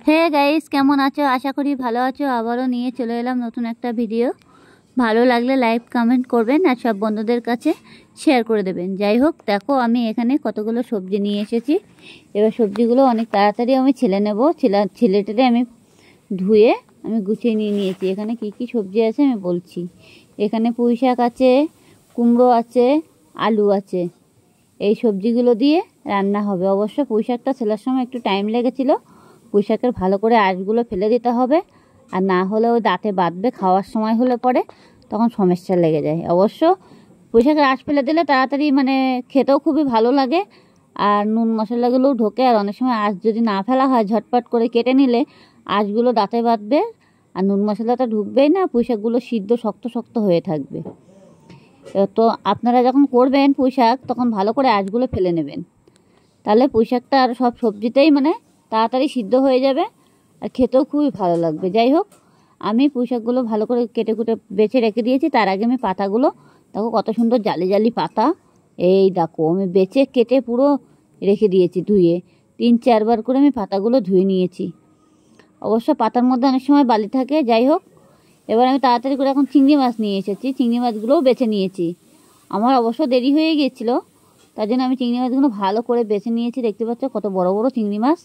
Hey guys, কেমন আছো? আশা করি ভালো আছো। আবারও নিয়ে চলে এলাম নতুন একটা ভিডিও। ভালো লাগলে লাইক কমেন্ট করবেন আর সব বন্ধুদের কাছে শেয়ার করে দেবেন। যাই হোক, দেখো আমি এখানে কতগুলো সবজি নিয়ে এসেছি। এবার সবজিগুলো অনেক তাড়াতাড়ি আমি ছিলে নেব। ছিলেটে আমি ধুয়ে আমি গুছিয়ে নিয়েছি। এখানে কি কি সবজি আছে আমি বলছি। এখানে পুঁই শাক আছে, কুমড়ো আছে, আলু আছে। এই সবজিগুলো দিয়ে রান্না হবে। অবশ্য পুঁই শাকটা ছেলার সময় একটু টাইম লেগেছিলো। পুঁই শাকের ভালো করে আঁশগুলো ফেলে দিতে হবে, আর না হলে ওই দাঁতে বাঁধবে। খাওয়ার সময় হলে পরে তখন সমস্যা লেগে যায়। অবশ্য পুঁই শাকের আঁশ ফেলে দিলে তাড়াতাড়ি খেতেও খুবই ভালো লাগে, আর নুন মশলাগুলোও ঢোকে। আর অনেক সময় আঁশ যদি না ফেলা হয়, ঝটপট করে কেটে নিলে আঁশগুলো দাঁতে বাঁধবে, আর নুন মশলাটা ঢুকবেই না। পুঁই শাকগুলো সিদ্ধ শক্ত শক্ত হয়ে থাকবে। তো আপনারা যখন করবেন পুঁই শাক, তখন ভালো করে আঁশগুলো ফেলে নেবেন। তাহলে পুঁই শাকটা আর সব সবজিতেই তাড়াতাড়ি সিদ্ধ হয়ে যাবে, আর খেতেও খুবই ভালো লাগবে। যাই হোক, আমি পুঁই শাকগুলো ভালো করে কেটে কুটে বেছে রেখে দিয়েছি। তার আগে আমি পাতাগুলো দেখো কত সুন্দর জালি জালি পাতা। এই দেখো আমি বেছে কেটে পুরো রেখে দিয়েছি ধুয়ে। 3-4 বার করে আমি পাতাগুলো ধুয়ে নিয়েছি। অবশ্য পাতার মধ্যে অনেক সময় বালি থাকে। যাই হোক, এবার আমি তাড়াতাড়ি করে এখন চিংড়ি মাছ নিয়ে এসেছি। চিংড়ি মাছগুলোও বেছে নিয়েছি। আমার অবশ্য দেরি হয়ে গিয়েছিলো, তার জন্য আমি চিংড়ি মাছগুলো ভালো করে বেছে নিয়েছি। দেখতে পাচ্ছ কত বড় বড় চিংড়ি মাছ।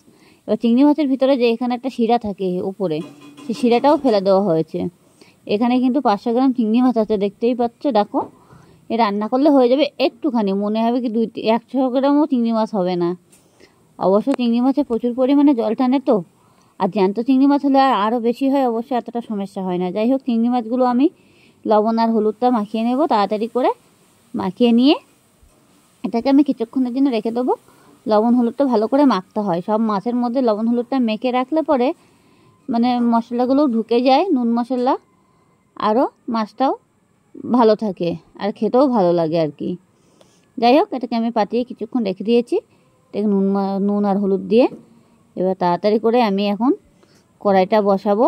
এবার চিংড়ি মাছের ভিতরে যে এখানে একটা শিরা থাকে উপরে, সেই শিরাটাও ফেলে দেওয়া হয়েছে। এখানে কিন্তু 500 গ্রাম চিংড়ি মাছ আছে, দেখতেই পাচ্ছ। দেখো, এ রান্না করলে হয়ে যাবে একটুখানি, মনে হবে কি 100 গ্রামও চিংড়ি মাছ হবে না। অবশ্য চিংড়ি মাছে প্রচুর পরিমাণে জল টানে তো, আর জ্যান্ত চিংড়ি মাছ হলে আরও বেশি হয়। অবশ্য এতটা সমস্যা হয় না। যাই হোক, চিংড়ি মাছগুলো আমি লবণ আর হলুদটা মাখিয়ে নেব তাড়াতাড়ি করে। মাখিয়ে নিয়ে এটাকে আমি কিছুক্ষণের জন্য রেখে দেবো। লবণ হলুদটা ভালো করে মাখতে হয়। সব মাছের মধ্যে লবণ হলুদটা মেখে রাখলে পরে মশলাগুলোও ঢুকে যায়, নুন মশলা, আরও মাছটাও ভালো থাকে আর খেতেও ভালো লাগে আর কি। যাই হোক, এটাকে আমি পাতিয়ে কিছুক্ষণ রেখে দিয়েছি। এটাকে নুন আর হলুদ দিয়ে এবার তাড়াতাড়ি করে আমি এখন কড়াইটা বসাবো।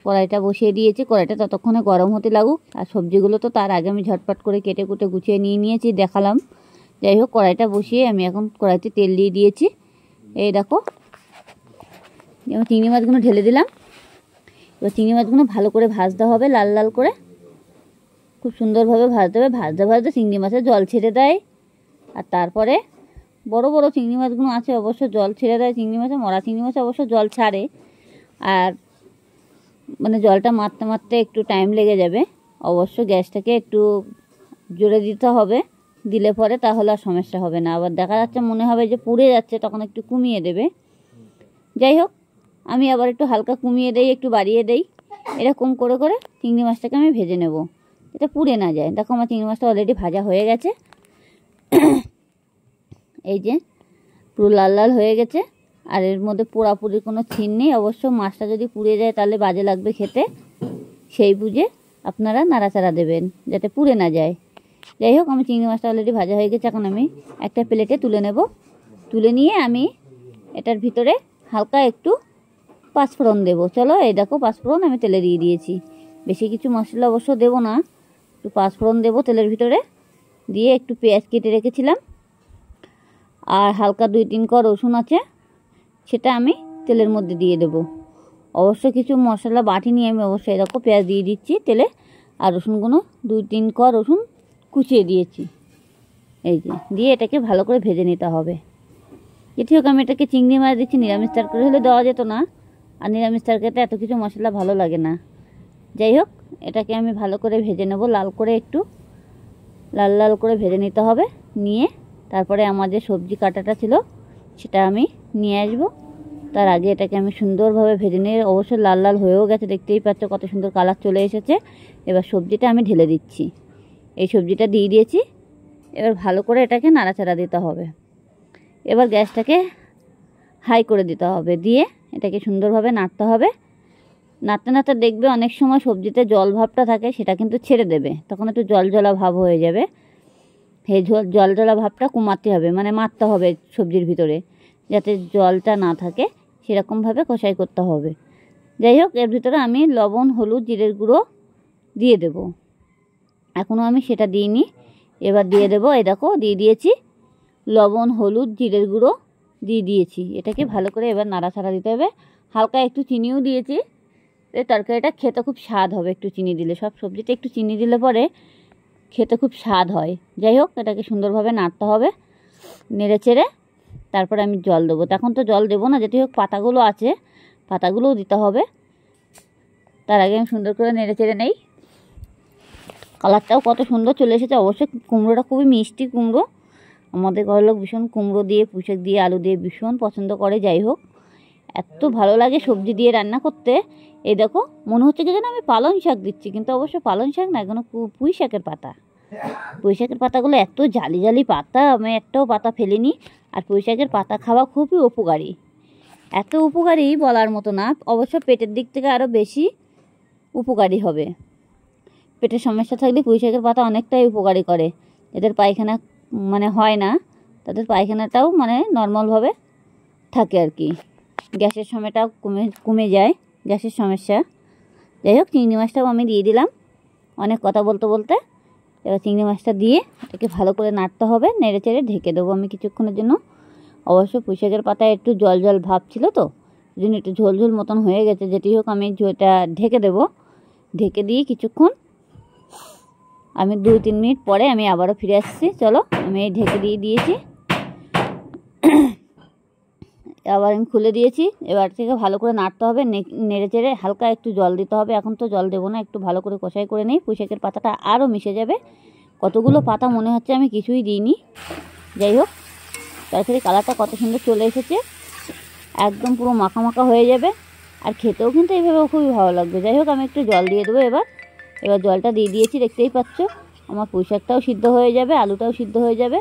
কড়াইটা বসিয়ে দিয়েছি। কড়াইটা ততক্ষণে গরম হতে লাগুক। আর সবজিগুলো তো তার আগে আমি ঝটপট করে কেটে কুটে গুছিয়ে নিয়েছি, দেখালাম। যাই হোক, কড়াইটা বসিয়ে আমি এখন কড়াইতে তেল দিয়ে দিয়েছি। এই দেখো, যেমন চিংড়ি মাছগুলো ঢেলে দিলাম। এবার চিংড়ি মাছগুলো ভালো করে ভাজতে হবে, লাল লাল করে, খুব সুন্দরভাবে ভাজতে হবে। ভাজতে ভাজতে চিংড়ি মাছের জল ছেড়ে দেয়। আর তারপরে বড় বড় চিংড়ি মাছগুলো আছে, অবশ্য জল ছেড়ে দেয়। চিংড়ি মাছে, মরা চিংড়ি মাছে অবশ্য জল ছাড়ে। আর জলটা মারতে মারতে একটু টাইম লেগে যাবে। অবশ্য গ্যাসটাকে একটু জোরে দিতে হবে, দিলে পরে তাহলে আর সমস্যা হবে না। আবার দেখা যাচ্ছে মনে হবে যে পুড়ে যাচ্ছে, তখন একটু কমিয়ে দেবে। যাই হোক, আমি আবার একটু হালকা কমিয়ে দেই, একটু বাড়িয়ে দেই। এরকম করে করে চিংড়ি মাছটাকে আমি ভেজে নেব, এটা পুড়ে না যায়। দেখো, আমার চিংড়ি মাছটা অলরেডি ভাজা হয়ে গেছে। এই যে পুরো লাল লাল হয়ে গেছে, আর এর মধ্যে পোড়াপুড়ির কোনো চিন নেই। অবশ্য মাছটা যদি পুড়ে যায় তাহলে বাজে লাগবে খেতে। সেই বুঝে আপনারা নাড়াচাড়া দেবেন যাতে পুড়ে না যায়। যাই হোক, আমি চিংড়ি মাছটা অলরেডি ভাজা হয়ে গেছে। এখন আমি একটা প্লেটে তুলে নেব। তুলে নিয়ে আমি এটার ভিতরে হালকা একটু পাঁচফোড়ন দেবো। চলো, এই দেখো পাঁচফোড়ন আমি তেলে দিয়ে দিয়েছি। বেশি কিছু মশলা অবশ্য দেবো না, একটু পাঁচফোড়ন দেবো তেলের ভিতরে। দিয়ে একটু পেঁয়াজ কেটে রেখেছিলাম, আর হালকা 2-3 কোয়া রসুন আছে, সেটা আমি তেলের মধ্যে দিয়ে দেবো। অবশ্য কিছু মশলা বাটি নিয়ে আমি অবশ্যই এরকম পেঁয়াজ দিয়ে দিচ্ছি তেলে, আর রসুনগুলো 2-3 কোয়া রসুন কুচিয়ে দিয়েছি। এই যে দিয়ে এটাকে ভালো করে ভেজে নিতে হবে। যেটি হোক, আমি এটাকে চিংড়ি মাছ দিচ্ছি। নিরামিষ তরকারি হলে দেওয়া যেত না, আর নিরামিষ তরকারিতে এত কিছু মশলা ভালো লাগে না। যাই হোক, এটাকে আমি ভালো করে ভেজে নেব, লাল করে, একটু লাল লাল করে ভেজে নিতে হবে। নিয়ে তারপরে আমার যে সবজি কাটাটা ছিল সেটা আমি নিয়ে আসবো। তার আগে এটাকে আমি সুন্দরভাবে ভেজে নিয়ে, অবশ্যই লাল লাল হয়েও গেছে, দেখতেই পাচ্ছ কত সুন্দর কালার চলে এসেছে। এবার সবজিটা আমি ঢেলে দিচ্ছি। এই সবজিটা দিয়ে দিয়েছি। এবার ভালো করে এটাকে নাড়াচাড়া দিতে হবে। এবার গ্যাসটাকে হাই করে দিতে হবে, দিয়ে এটাকে সুন্দরভাবে নাড়তে হবে। নাড়তে নাড়তে দেখবে অনেক সময় সবজিতে জল ভাবটা থাকে, সেটা কিন্তু ছেড়ে দেবে। তখন একটু জল জলা ভাব হয়ে যাবে। এই জল জলা ভাবটা কমাতে হবে, মারতে হবে সবজির ভিতরে, যাতে জলটা না থাকে, সেরকমভাবে কষাই করতে হবে। যাই হোক, এর ভিতরে আমি লবণ, হলুদ, জিরের গুঁড়ো দিয়ে দেব। এখনও আমি সেটা দিইনি, এবার দিয়ে দেবো। এই দেখো দিয়ে দিয়েছি লবণ, হলুদ, জিরের গুঁড়ো দিয়ে দিয়েছি। এটাকে ভালো করে এবার নাড়াচাড়া দিতে হবে। হালকা একটু চিনিও দিয়েছি, এই তরকারিটা খেতে খুব স্বাদ হবে একটু চিনি দিলে। সব সবজিতে একটু চিনি দিলে পরে খেতে খুব স্বাদ হয়। যাই হোক, এটাকে সুন্দরভাবে নাড়তে হবে, নেড়ে চেড়ে তারপরে আমি জল দেবো। তখন তো জল দেবো না, যেটি হোক পাতাগুলো আছে, পাতাগুলোও দিতে হবে। তার আগে আমি সুন্দর করে নেড়ে চেড়ে নেই। কালারটাও কত সুন্দর চলে এসেছে। অবশ্যই কুমড়োটা খুবই মিষ্টি কুমড়ো। আমাদের ঘরের লোক ভীষণ কুমড়ো দিয়ে, পুঁইশাক দিয়ে, আলু দিয়ে ভীষণ পছন্দ করে। যাই হোক, এত ভালো লাগে সবজি দিয়ে রান্না করতে। এই দেখো, মনে হচ্ছে কি যেন আমি পালং শাক দিচ্ছি, কিন্তু অবশ্য পালং শাক না, এখনো পুঁই শাকের পাতা। পুঁই শাকের পাতাগুলো এত জালি জালি পাতা, আমি একটাও পাতা ফেলিনি। আর পুঁই শাকের পাতা খাওয়া খুবই উপকারী, এত উপকারী বলার মতো না। অবশ্য পেটের দিক থেকে আরও বেশি উপকারী হবে। পেটের সমস্যা থাকলে পুঁই শাকের পাতা অনেকটাই উপকারী করে। এদের পায়খানা মানে হয় না, তাদের পায়খানাটাও মানে নর্মালভাবে থাকে আর কি। গ্যাসের সময়টাও কমে যায়, গ্যাসের সমস্যা। যাই হোক, চিংড়ি মাছটাও আমি দিয়ে দিলাম অনেক কথা বলতে বলতে। এবার চিংড়ি মাছটা দিয়ে এটাকে ভালো করে নাড়তে হবে, নেড়ে চেড়ে ঢেকে দেবো আমি কিছুক্ষণের জন্য। অবশ্য পুঁই শাকের পাতায় একটু জল জল ভাব ছিল, তো এই জন্য একটু ঝোল ঝোল মতন হয়ে গেছে। যেটি হোক, আমি এটা ঢেকে দেবো। ঢেকে দিয়ে কিছুক্ষণ, আমি 2-3 মিনিট পরে আমি আবারও ফিরে আসছি। চলো, আমি এই ঢেকে দিয়ে দিয়েছি, আবার আমি খুলে দিয়েছি। এবার থেকে ভালো করে নাড়তে হবে, নেড়ে চেড়ে হালকা একটু জল দিতে হবে। এখন তো জল দেবো না, একটু ভালো করে কষাই করে নিই। পুঁই শাকের পাতাটা আরও মিশে যাবে। কতগুলো পাতা মনে হচ্ছে আমি কিছুই দিইনি। যাই হোক, তরকারি কালারটা কত সুন্দর চলে এসেছে, একদম পুরো মাখা মাখা হয়ে যাবে। আর খেতেও কিন্তু এইভাবে খুবই ভালো লাগবে। যাই হোক, আমি একটু জল দিয়ে দেবো এবার জলটা দিয়ে দিয়েছি, দেখতেই পাচ্ছ। আমার পুঁই শাকটাও সিদ্ধ হয়ে যাবে, আলুটাও সিদ্ধ হয়ে যাবে।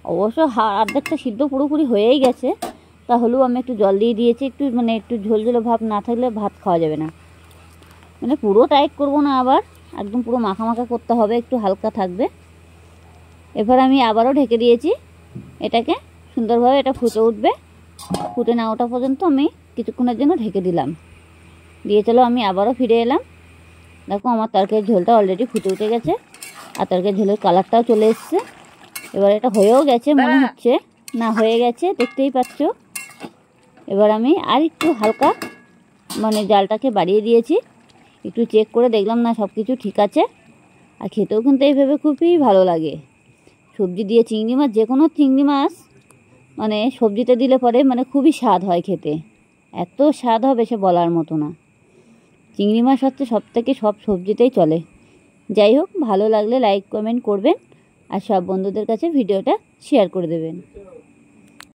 অবশ্য অর্ধেকটা সিদ্ধ পুরোপুরি হয়েই গেছে, তাহলেও আমি একটু জল দিয়ে দিয়েছি। একটু ঝোলঝোলো ভাব না থাকলে ভাত খাওয়া যাবে না। মানে পুরো টাইট করব না, আবার একদম পুরো মাখা মাখা করতে হবে, একটু হালকা থাকবে। এবার আমি আবারও ঢেকে দিয়েছি। এটাকে সুন্দরভাবে এটা ফুটে উঠবে, ফুটে না ওঠা পর্যন্ত আমি কিছুক্ষণের জন্য ঢেকে দিলাম। দিয়ে চলো, আমি আবারও ফিরে এলাম। দেখো, আমার তরকারির ঝোলটা অলরেডি ফুটে উঠে গেছে, আর তরকারির ঝোলের কালারটাও চলে এসছে। এবার এটা হয়েও গেছে মনে হচ্ছে, না হয়ে গেছে, দেখতেই পাচ্ছ। এবার আমি আর একটু হালকা জালটাকে বাড়িয়ে দিয়েছি, একটু চেক করে দেখলাম না সব কিছু ঠিক আছে। আর খেতেও কিন্তু এইভাবে খুবই ভালো লাগে। সবজি দিয়ে চিংড়ি মাছ, যে কোনো চিংড়ি মাছ সবজিতে দিলে পরে খুবই স্বাদ হয় খেতে। এত স্বাদ হবে সে বলার মতো না। চিংড়ি মাছ হচ্ছে সব সবজিতেই চলে। যাই হোক, ভালো লাগলে লাইক কমেন্ট করবেন, আর সব বন্ধুদের কাছে ভিডিওটা শেয়ার করে দেবেন।